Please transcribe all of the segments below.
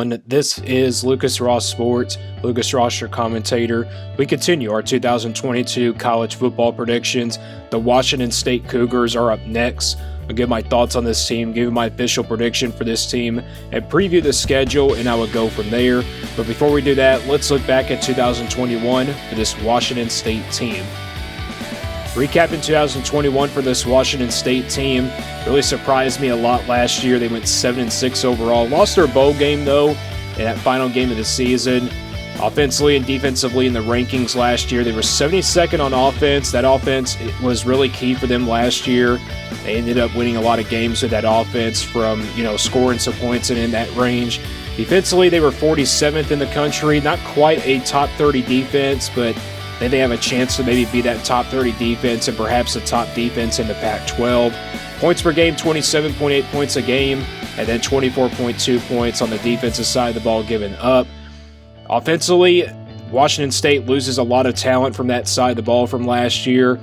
everyone. This is Lucas Ross Sports. Lucas Ross, your commentator. We continue our 2022 college football predictions. The Washington State Cougars are up next. I'll give my thoughts on this team, give you my official prediction for this team, and preview the schedule, and I will go from there. But before we do that, let's look back at 2021 for this Washington State team. Recapping 2021 for this Washington State team, really surprised me a lot last year. They went 7-6 overall. Lost their bowl game, though, in that final game of the season. Offensively and defensively in the rankings last year, they were 72nd on offense. That offense was really key for them last year. They ended up winning a lot of games with that offense from, scoring some points and in that range. Defensively, they were 47th in the country. Not quite a top 30 defense, but they have a chance to maybe be that top 30 defense and perhaps the top defense in the Pac-12. Points per game, 27.8 points a game, and then 24.2 points on the defensive side of the ball given up. Offensively, Washington State loses a lot of talent from that side of the ball from last year.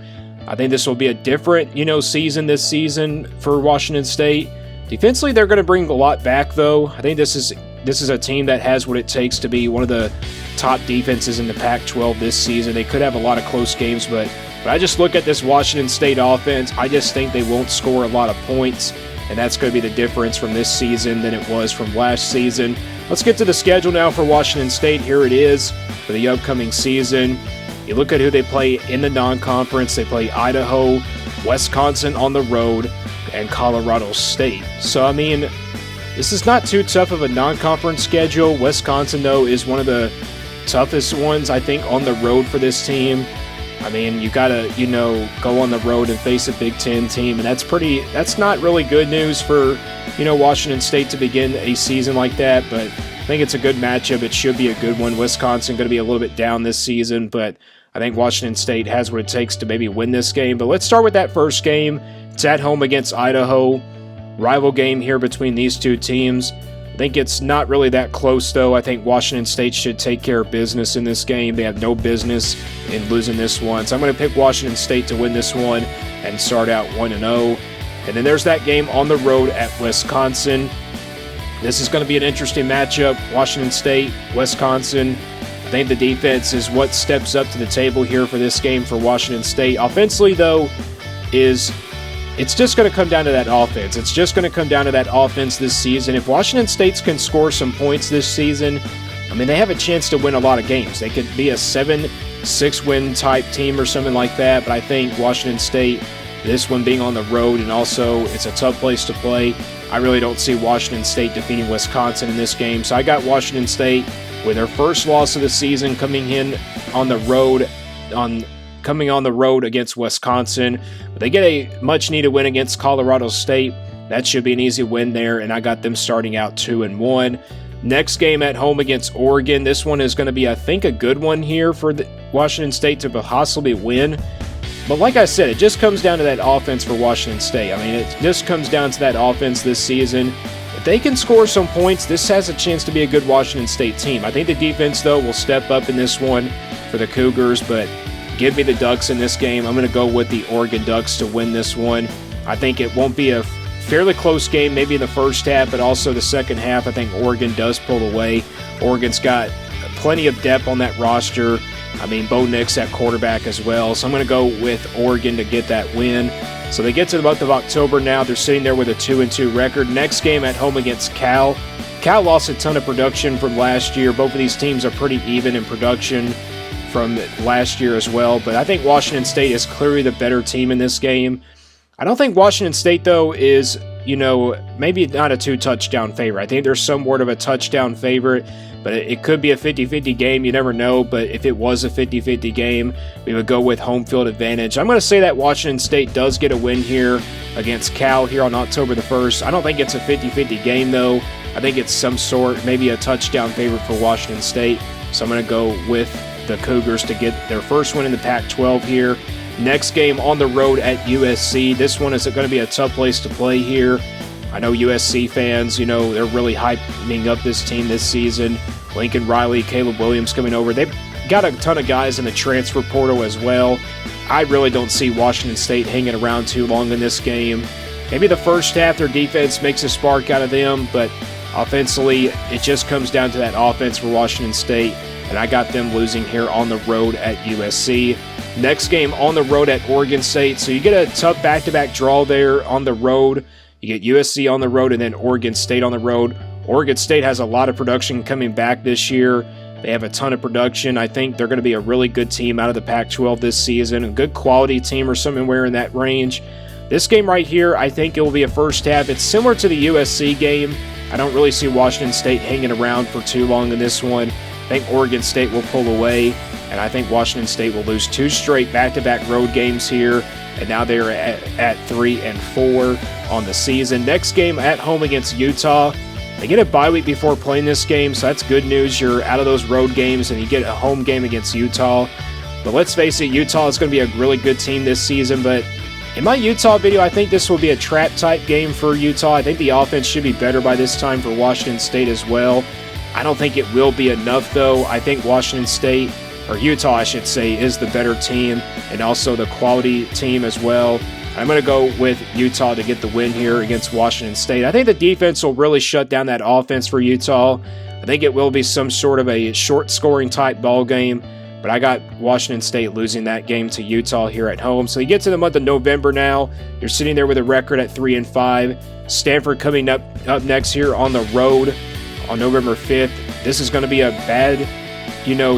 I think this will be a different, season this season for Washington State. Defensively, they're going to bring a lot back, though. I think this is a team that has what it takes to be one of the top defenses in the Pac-12 this season. They could have a lot of close games, but I just look at this Washington State offense. I just think they won't score a lot of points, and that's going to be the difference from this season than it was from last season. Let's get to the schedule now for Washington State. Here it is for the upcoming season. You look at who they play in the non-conference. They play Idaho, Wisconsin on the road, and Colorado State. So, this is not too tough of a non-conference schedule. Wisconsin, though, is one of the toughest ones, I think, on the road for this team. You got to, go on the road and face a Big Ten team, and that's not really good news for, Washington State to begin a season like that, but I think it's a good matchup. It should be a good one. Wisconsin going to be a little bit down this season, but I think Washington State has what it takes to maybe win this game. But let's start with that first game. It's at home against Idaho. Rival game here between these two teams. I think it's not really that close, though. I think Washington State should take care of business in this game. They have no business in losing this one. So I'm going to pick Washington State to win this one and start out 1-0. And then there's that game on the road at Wisconsin. This is going to be an interesting matchup. Washington State, Wisconsin. I think the defense is what steps up to the table here for this game for Washington State. Offensively, though, it's just going to come down to that offense. It's just going to come down to that offense this season. If Washington State can score some points this season, they have a chance to win a lot of games. They could be a 7-6 win type team or something like that, but I think Washington State, this one being on the road and also it's a tough place to play, I really don't see Washington State defeating Wisconsin in this game. So I got Washington State with their first loss of the season coming on the road against Wisconsin. They get a much-needed win against Colorado State. That should be an easy win there, and I got them starting out 2-1. Next game at home against Oregon. This one is going to be, I think, a good one here for Washington State to possibly win. But like I said, it just comes down to that offense for Washington State. It just comes down to that offense this season. If they can score some points, this has a chance to be a good Washington State team. I think the defense, though, will step up in this one for the Cougars, but give me the Ducks in this game. I'm going to go with the Oregon Ducks to win this one. I think it won't be a fairly close game, maybe in the first half, but also the second half. I think Oregon does pull away. Oregon's got plenty of depth on that roster. Bo Nix at quarterback as well. So I'm going to go with Oregon to get that win. So they get to the month of October now. They're sitting there with a 2-2 record. Next game at home against Cal. Cal lost a ton of production from last year. Both of these teams are pretty even in production from last year as well. But I think Washington State is clearly the better team in this game. I don't think Washington State, though, is, maybe not a 2-touchdown favorite. I think there's somewhat of a touchdown favorite, but it could be a 50-50 game. You never know, but if it was a 50-50 game, we would go with home field advantage. I'm going to say that Washington State does get a win here against Cal here on October the 1st. I don't think it's a 50-50 game, though. I think it's some sort, maybe a touchdown favorite for Washington State. So I'm going to go with the Cougars to get their first win in the Pac-12 here. Next game on the road at USC. This one is going to be a tough place to play here. I know USC fans, they're really hyping up this team this season. Lincoln Riley, Caleb Williams coming over. They've got a ton of guys in the transfer portal as well. I really don't see Washington State hanging around too long in this game. Maybe the first half their defense makes a spark out of them, but Offensively, it just comes down to that offense for Washington State, and I got them losing here on the road at USC. Next game on the road at Oregon State. So you get a tough back-to-back draw there on the road. You get USC on the road and then Oregon State on the road. Oregon State has a lot of production coming back this year. They have a ton of production. I think they're going to be a really good team out of the Pac-12 this season, a good quality team or somewhere in that range. This game right here, I think it will be a first half. It's similar to the USC game. I don't really see Washington State hanging around for too long in this one. I think Oregon State will pull away, and I think Washington State will lose 2 straight back-to-back road games here, and now they're at 3-4 on the season. Next game at home against Utah. They get a bye week before playing this game, so that's good news. You're out of those road games, and you get a home game against Utah. But let's face it, Utah is going to be a really good team this season. But in my Utah video, I think this will be a trap-type game for Utah. I think the offense should be better by this time for Washington State as well. I don't think it will be enough, though. I think Washington State, or Utah, I should say, is the better team and also the quality team as well. I'm going to go with Utah to get the win here against Washington State. I think the defense will really shut down that offense for Utah. I think it will be some sort of a short-scoring type ball game, but I got Washington State losing that game to Utah here at home. So you get to the month of November now. You're sitting there with a record at 3-5. Stanford coming up next here on the road on November 5th. This is going to be a bad,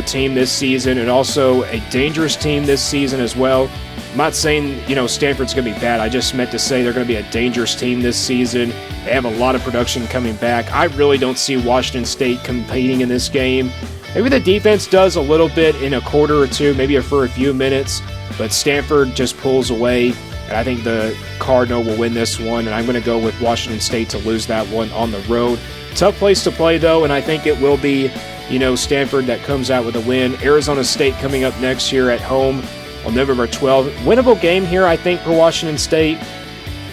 team this season and also a dangerous team this season as well. I'm not saying, Stanford's going to be bad. I just meant to say they're going to be a dangerous team this season. They have a lot of production coming back. I really don't see Washington State competing in this game. Maybe the defense does a little bit in a quarter or two, maybe for a few minutes, but Stanford just pulls away, and I think the Cardinal will win this one, and I'm going to go with Washington State to lose that one on the road. Tough place to play, though, and I think it will be, Stanford that comes out with a win. Arizona State coming up next year at home on November 12th. Winnable game here, I think, for Washington State.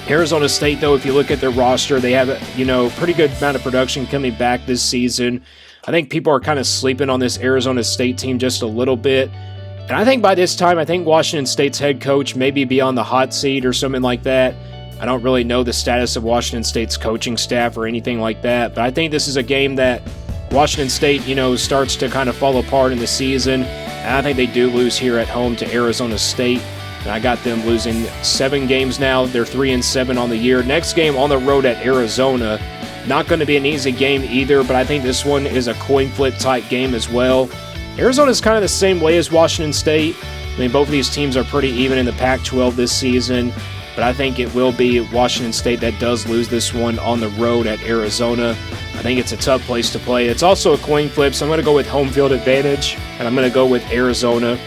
Arizona State, though, if you look at their roster, they have a pretty good amount of production coming back this season. I think people are kind of sleeping on this Arizona State team just a little bit. And I think by this time, I think Washington State's head coach may be on the hot seat or something like that. I don't really know the status of Washington State's coaching staff or anything like that, but I think this is a game that Washington State, starts to kind of fall apart in the season. And I think they do lose here at home to Arizona State. And I got them losing 7 games now. They're 3-7 on the year. Next game on the road at Arizona. Not going to be an easy game either, but I think this one is a coin flip type game as well. Arizona's kind of the same way as Washington State. I mean, both of these teams are pretty even in the Pac-12 this season. But I think it will be Washington State that does lose this one on the road at Arizona. I think it's a tough place to play. It's also a coin flip, so I'm going to go with home field advantage, and I'm going to go with Arizona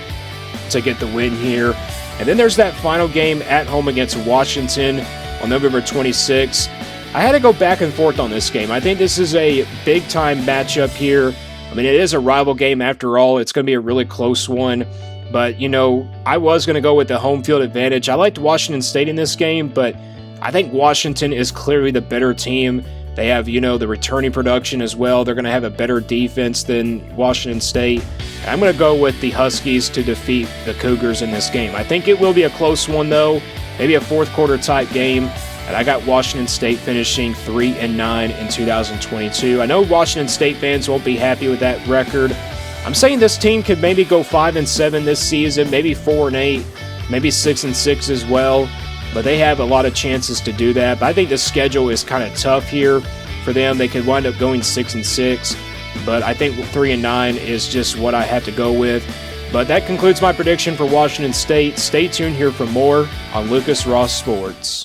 to get the win here. And then there's that final game at home against Washington on November 26th. I had to go back and forth on this game. I think this is a big-time matchup here. I mean, it is a rival game after all. It's going to be a really close one. But, I was going to go with the home field advantage. I liked Washington State in this game, but I think Washington is clearly the better team. They have, the returning production as well. They're going to have a better defense than Washington State. And I'm going to go with the Huskies to defeat the Cougars in this game. I think it will be a close one, though. Maybe a fourth-quarter type game. And I got Washington State finishing 3-9 in 2022. I know Washington State fans won't be happy with that record. I'm saying this team could maybe go 5-7 this season, maybe 4-8, maybe 6-6 as well. But they have a lot of chances to do that. But I think the schedule is kind of tough here for them. They could wind up going 6-6. But I think 3-9 is just what I have to go with. But that concludes my prediction for Washington State. Stay tuned here for more on Lucas Ross Sports.